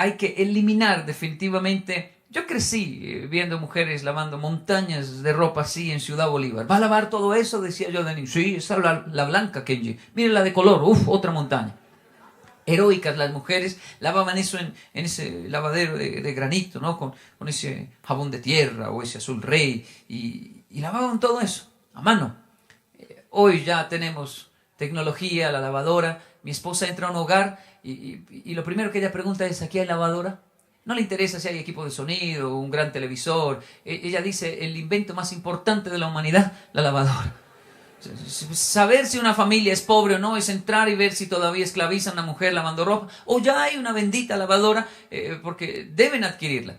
hay que eliminar definitivamente. Yo crecí viendo mujeres lavando montañas de ropa así en Ciudad Bolívar. ¿Va a lavar todo eso? Decía yo de niño. Sí, esa es la blanca, Kenji. Mire la de color. Uf, otra montaña. Heroicas las mujeres, lavaban eso en ese lavadero de granito, ¿no? Con ese jabón de tierra o ese azul rey, y lavaban todo eso a mano. Hoy ya tenemos tecnología, la lavadora. Mi esposa entra a un hogar y lo primero que ella pregunta es: ¿aquí hay lavadora? No le interesa si hay equipo de sonido, un gran televisor. Ella dice: el invento más importante de la humanidad, la lavadora. Saber si una familia es pobre o no es entrar y ver si todavía esclavizan a una mujer lavando ropa o ya hay una bendita lavadora, porque deben adquirirla.